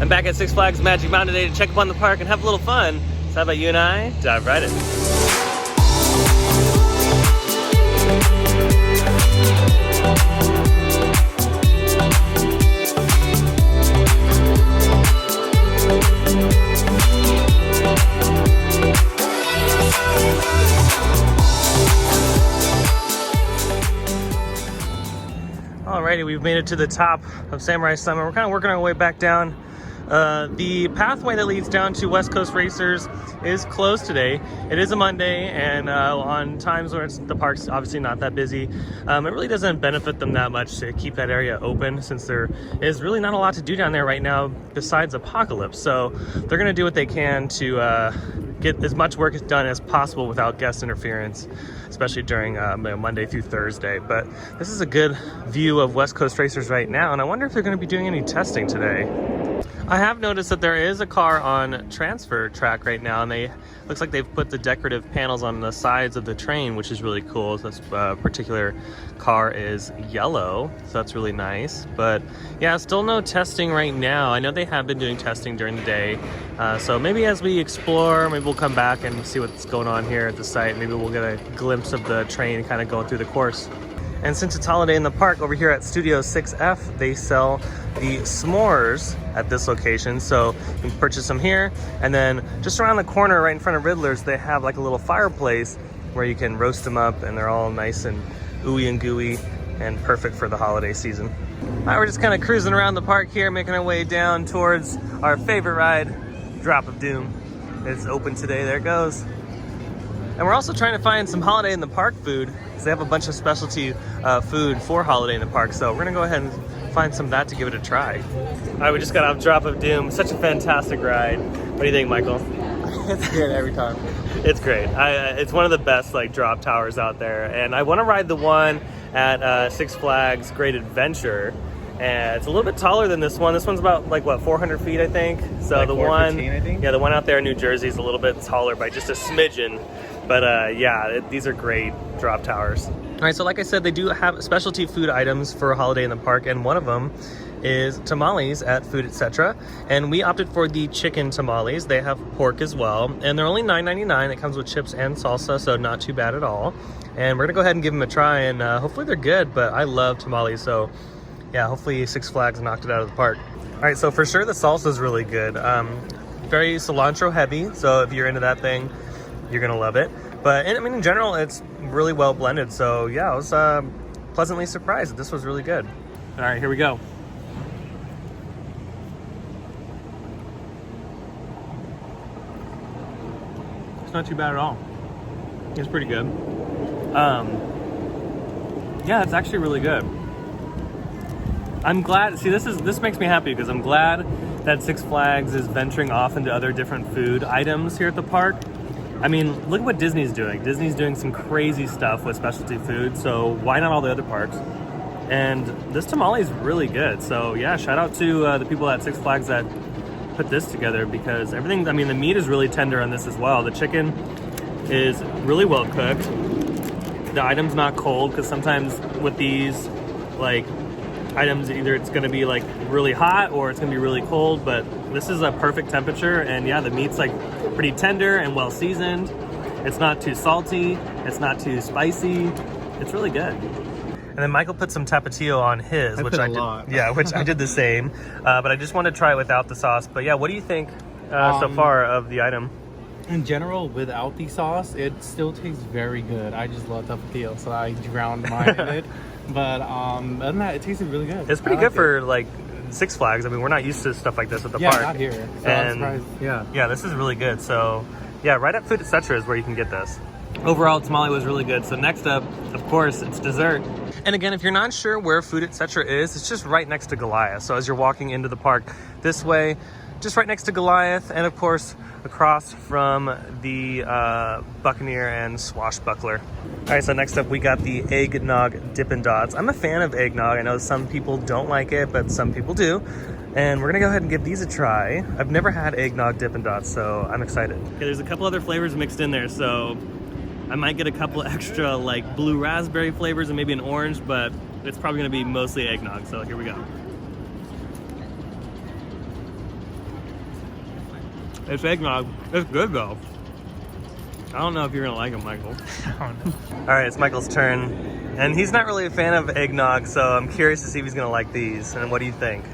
I'm back at Six Flags Magic Mountain today to check up on the park and have a little fun. So how about you and I dive right in? Alrighty, we've made it to the top of Samurai Summit. We're kind of working our way back down. The pathway that leads down to West Coast Racers is closed today. It is a Monday, and on times where the park's obviously not that busy, it really doesn't benefit them that much to keep that area open, since there is really not a lot to do down there right now besides Apocalypse. So they're going to do what they can to get as much work done as possible without guest interference, especially during Monday through Thursday. But this is a good view of West Coast Racers right now, and I wonder if they're going to be doing any testing today. I have noticed that there is a car on transfer track right now, and looks like they've put the decorative panels on the sides of the train, which is really cool. So this particular car is yellow, so that's really nice. But yeah, still no testing right now. I know they have been doing testing during the day, so maybe as we explore, maybe we'll come back and see what's going on here at the site. Maybe we'll get a glimpse of the train kind of going through the course. And since it's holiday in the park, over here at Studio 6F, they sell the s'mores at this location. So you can purchase them here. And then just around the corner, right in front of Riddler's, they have like a little fireplace where you can roast them up, and they're all nice and ooey and gooey and perfect for the holiday season. All right, we're just kind of cruising around the park here, making our way down towards our favorite ride, Drop of Doom. It's open today, there it goes. And we're also trying to find some Holiday in the Park food, because they have a bunch of specialty food for Holiday in the Park. So we're gonna go ahead and find some of that to give it a try. All right, we just got off Drop of Doom. Such a fantastic ride. What do you think, Michael? It's good every time. It's great. It's one of the best drop towers out there. And I wanna ride the one at Six Flags Great Adventure. And it's a little bit taller than this one. This one's about 400 feet, I think. So like the one, I think? yeah, the one out there in New Jersey is a little bit taller by just a smidgen. But yeah, these are great drop towers. All right, so like I said, they do have specialty food items for Holiday in the Park, and one of them is tamales at Food Etc. And we opted for the chicken tamales. They have pork as well, and they're only $9.99. It comes with chips and salsa, so not too bad at all. And we're gonna go ahead and give them a try, and hopefully they're good, but I love tamales, so yeah, hopefully Six Flags knocked it out of the park. All right, so for sure the salsa is really good. Very cilantro heavy, so if you're into that thing, you're gonna love it. But I mean, in general, it's really well blended. So yeah, I was pleasantly surprised that this was really good. All right, here we go. It's not too bad at all. It's pretty good. Yeah, it's actually really good. I'm glad, see, this makes me happy, because I'm glad that Six Flags is venturing off into other different food items here at the park. I mean, look at what Disney's doing. Disney's doing some crazy stuff with specialty food, so why not all the other parks? And this tamale is really good. So yeah, shout out to the people at Six Flags that put this together, because everything, I mean, the meat is really tender on this as well. The chicken is really well cooked. The item's not cold, because sometimes with these items, either it's gonna be really hot or it's gonna be really cold, but this is a perfect temperature. And yeah, the meat's pretty tender and well seasoned. It's not too salty, it's not too spicy. It's really good. And then Michael put some tapatio on his, which I did. Yeah, which I did the same. But I just want to try it without the sauce. But yeah, what do you think so far of the item? In general, without the sauce, it still tastes very good. I just love tapatio, so I drowned mine in it. But other than that, it tasted really good. It's pretty good for Six Flags. I mean, we're not used to stuff like this at the park. Yeah, not here. So and I'm surprised. Yeah, this is really good. So yeah, right at Food Etc. is where you can get this. Overall, tamale was really good. So next up, of course, it's dessert. And again, if you're not sure where Food Etc. is, it's just right next to Goliath. So as you're walking into the park this way, just right next to Goliath, and of course, across from the Buccaneer and Swashbuckler. All right, so next up we got the Eggnog Dippin' Dots. I'm a fan of eggnog. I know some people don't like it, but some people do. And we're gonna go ahead and give these a try. I've never had Eggnog Dippin' Dots, so I'm excited. Okay, there's a couple other flavors mixed in there, so I might get a couple extra blue raspberry flavors and maybe an orange, but it's probably gonna be mostly eggnog, so here we go. It's eggnog. It's good though. I don't know if you're gonna like them, Michael. I don't know. All right, it's Michael's turn. And he's not really a fan of eggnog, so I'm curious to see if he's gonna like these. And what do you think?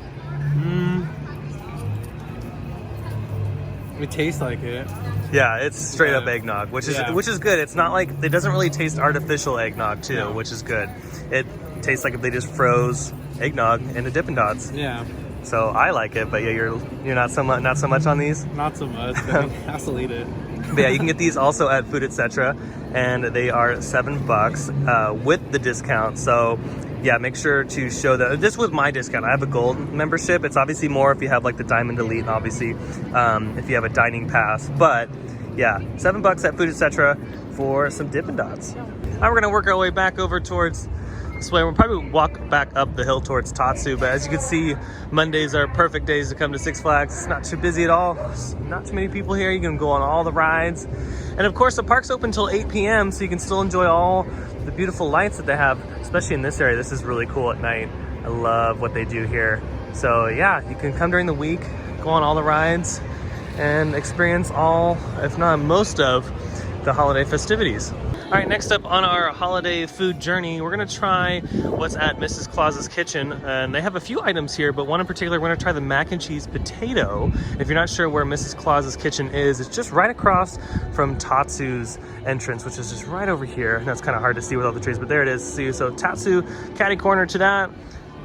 It tastes like it. Yeah, it's straight up eggnog, which is good. It's not like, it doesn't really taste artificial eggnog too, which is good. It tastes like if they just froze eggnog into Dippin' Dots. Yeah. So I like it, but yeah, you're not so much on these. Not so much. I still eat it. But yeah, you can get these also at Food Etc. and they are $7 with the discount. So yeah, make sure to show that. This with my discount. I have a gold membership. It's obviously more if you have like the Diamond Elite, and obviously if you have a dining pass. But yeah, $7 at Food Etc. for some Dippin' Dots. Now we're gonna work our way back over towards this way. We'll probably walk back up the hill towards Tatsu, but as you can see, Mondays are perfect days to come to Six Flags. It's not too busy at all. There's not too many people here. You can go on all the rides. And of course, the park's open until 8 p.m., so you can still enjoy all the beautiful lights that they have, especially in this area. This is really cool at night. I love what they do here. So yeah, you can come during the week, go on all the rides, and experience all, if not most of, the holiday festivities. All right, next up on our holiday food journey, we're gonna try what's at Mrs. Claus's Kitchen. And they have a few items here, but one in particular, we're gonna try the mac and cheese potato. If you're not sure where Mrs. Claus's Kitchen is, it's just right across from Tatsu's entrance, which is just right over here. And that's kind of hard to see with all the trees, but there it is. See, so Tatsu, catty corner to that,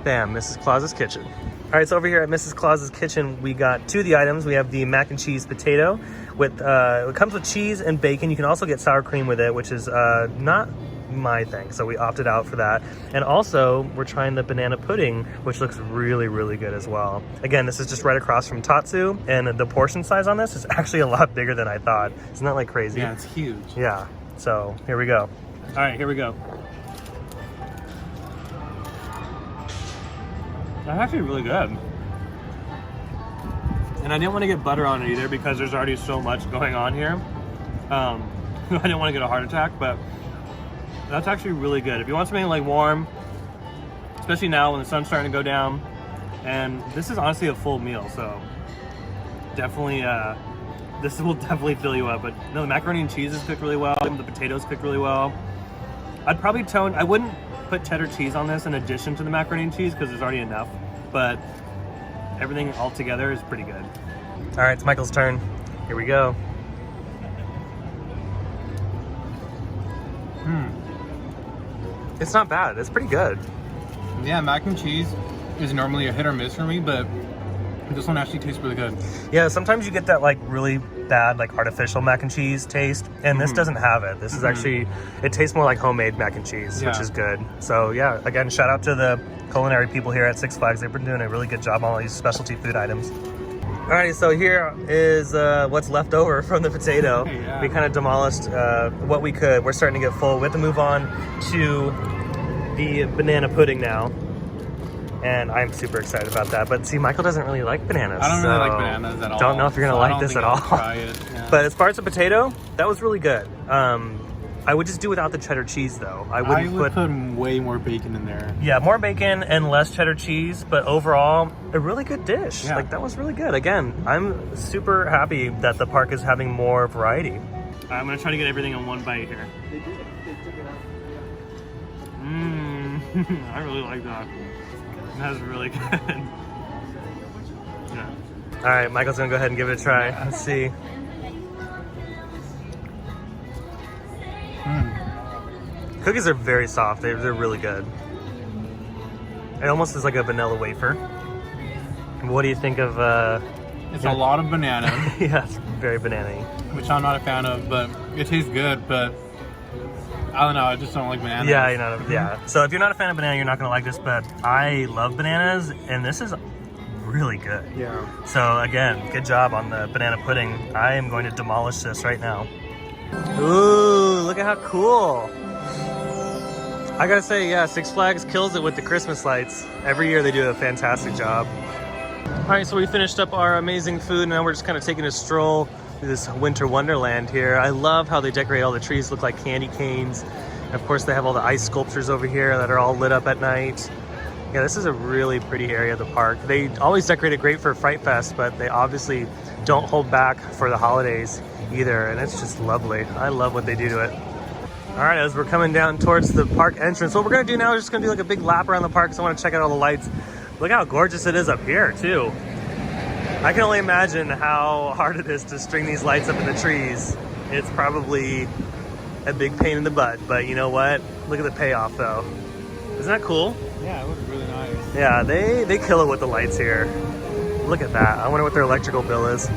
bam, Mrs. Claus's Kitchen. All right, so over here at Mrs. Claus's Kitchen, we got two of the items. We have the mac and cheese potato with, it comes with cheese and bacon. You can also get sour cream with it, which is not my thing, so we opted out for that. And also, we're trying the banana pudding, which looks really, really good as well. Again, this is just right across from Tatsu, and the portion size on this is actually a lot bigger than I thought. Isn't that like crazy? Yeah, it's huge. Yeah, so here we go. All right, here we go. That's actually really good. And I didn't want to get butter on it either because there's already so much going on here. I didn't want to get a heart attack, but that's actually really good. If you want something like warm, especially now when the sun's starting to go down, and this is honestly a full meal, so definitely, this will definitely fill you up. But no, the macaroni and cheese is cooked really well. The potatoes cooked really well. I'd probably I wouldn't put cheddar cheese on this in addition to the macaroni and cheese because there's already enough, but everything all together is pretty good. All right, it's Michael's turn. Here we go. It's not bad. It's pretty good. Yeah, mac and cheese is normally a hit or miss for me, but this one actually tastes really good. Yeah, sometimes you get that like really bad like artificial mac and cheese taste, and this doesn't have it. This is actually, it tastes more like homemade mac and cheese, which is good. So yeah, again, shout out to the culinary people here at Six Flags. They've been doing a really good job on all these specialty food items. Alrighty, so here is what's left over from the potato. Yeah. We kind of demolished what we could. We're starting to get full. We have to move on to the banana pudding now. And I'm super excited about that. But see, Michael doesn't really like bananas. I don't really like bananas at all. Don't know if you're gonna like this at all. Try it. Yeah. But as far as the potato, that was really good. I would just do without the cheddar cheese though. I would put way more bacon in there. Yeah, more bacon and less cheddar cheese, but overall, a really good dish. Yeah. Like that was really good. Again, I'm super happy that the park is having more variety. I'm gonna try to get everything in one bite here. I really like that. That's really good. Yeah. All right, Michael's gonna go ahead and give it a try. Let's see. Cookies are very soft. They're really good. It almost is like a vanilla wafer. What do you think of? It's a lot of banana. Yeah, it's very banana-y. Which I'm not a fan of, but it tastes good. But I don't know. I just don't like bananas. Yeah, you're not. Yeah. So if you're not a fan of banana, you're not gonna like this. But I love bananas, and this is really good. Yeah. So again, good job on the banana pudding. I am going to demolish this right now. Ooh, look at how cool. I gotta say, yeah, Six Flags kills it with the Christmas lights. Every year they do a fantastic job. All right, so we finished up our amazing food, and now we're just kind of taking a stroll through this winter wonderland here. I love how they decorate all the trees, look like candy canes. And of course, they have all the ice sculptures over here that are all lit up at night. Yeah, this is a really pretty area of the park. They always decorate it great for Fright Fest, but they obviously don't hold back for the holidays either, and it's just lovely. I love what they do to it. All right, as we're coming down towards the park entrance, what we're gonna do now is just gonna do like a big lap around the park, because I wanna check out all the lights. Look how gorgeous it is up here too. I can only imagine how hard it is to string these lights up in the trees. It's probably a big pain in the butt, but you know what? Look at the payoff though. Isn't that cool? Yeah, it looks really nice. Yeah, they kill it with the lights here. Look at that. I wonder what their electrical bill is.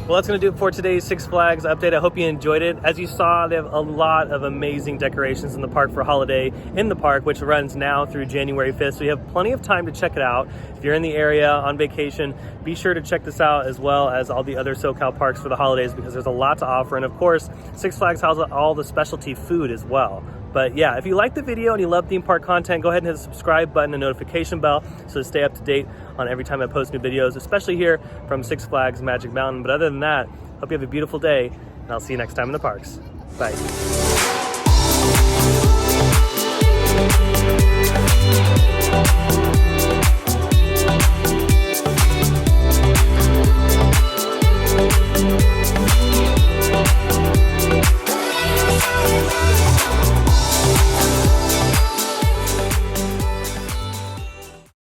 Well, that's going to do it for today's Six Flags update. I hope you enjoyed it. As you saw, they have a lot of amazing decorations in the park for holiday in the park, which runs now through January 5th. So you have plenty of time to check it out. If you're in the area on vacation, be sure to check this out, as well as all the other SoCal parks for the holidays, because there's a lot to offer. And of course, Six Flags has all the specialty food as well. But yeah, if you like the video and you love theme park content, go ahead and hit the subscribe button and notification bell so to stay up to date on every time I post new videos, especially here from Six Flags Magic Mountain. But other than that, hope you have a beautiful day, and I'll see you next time in the parks. Bye.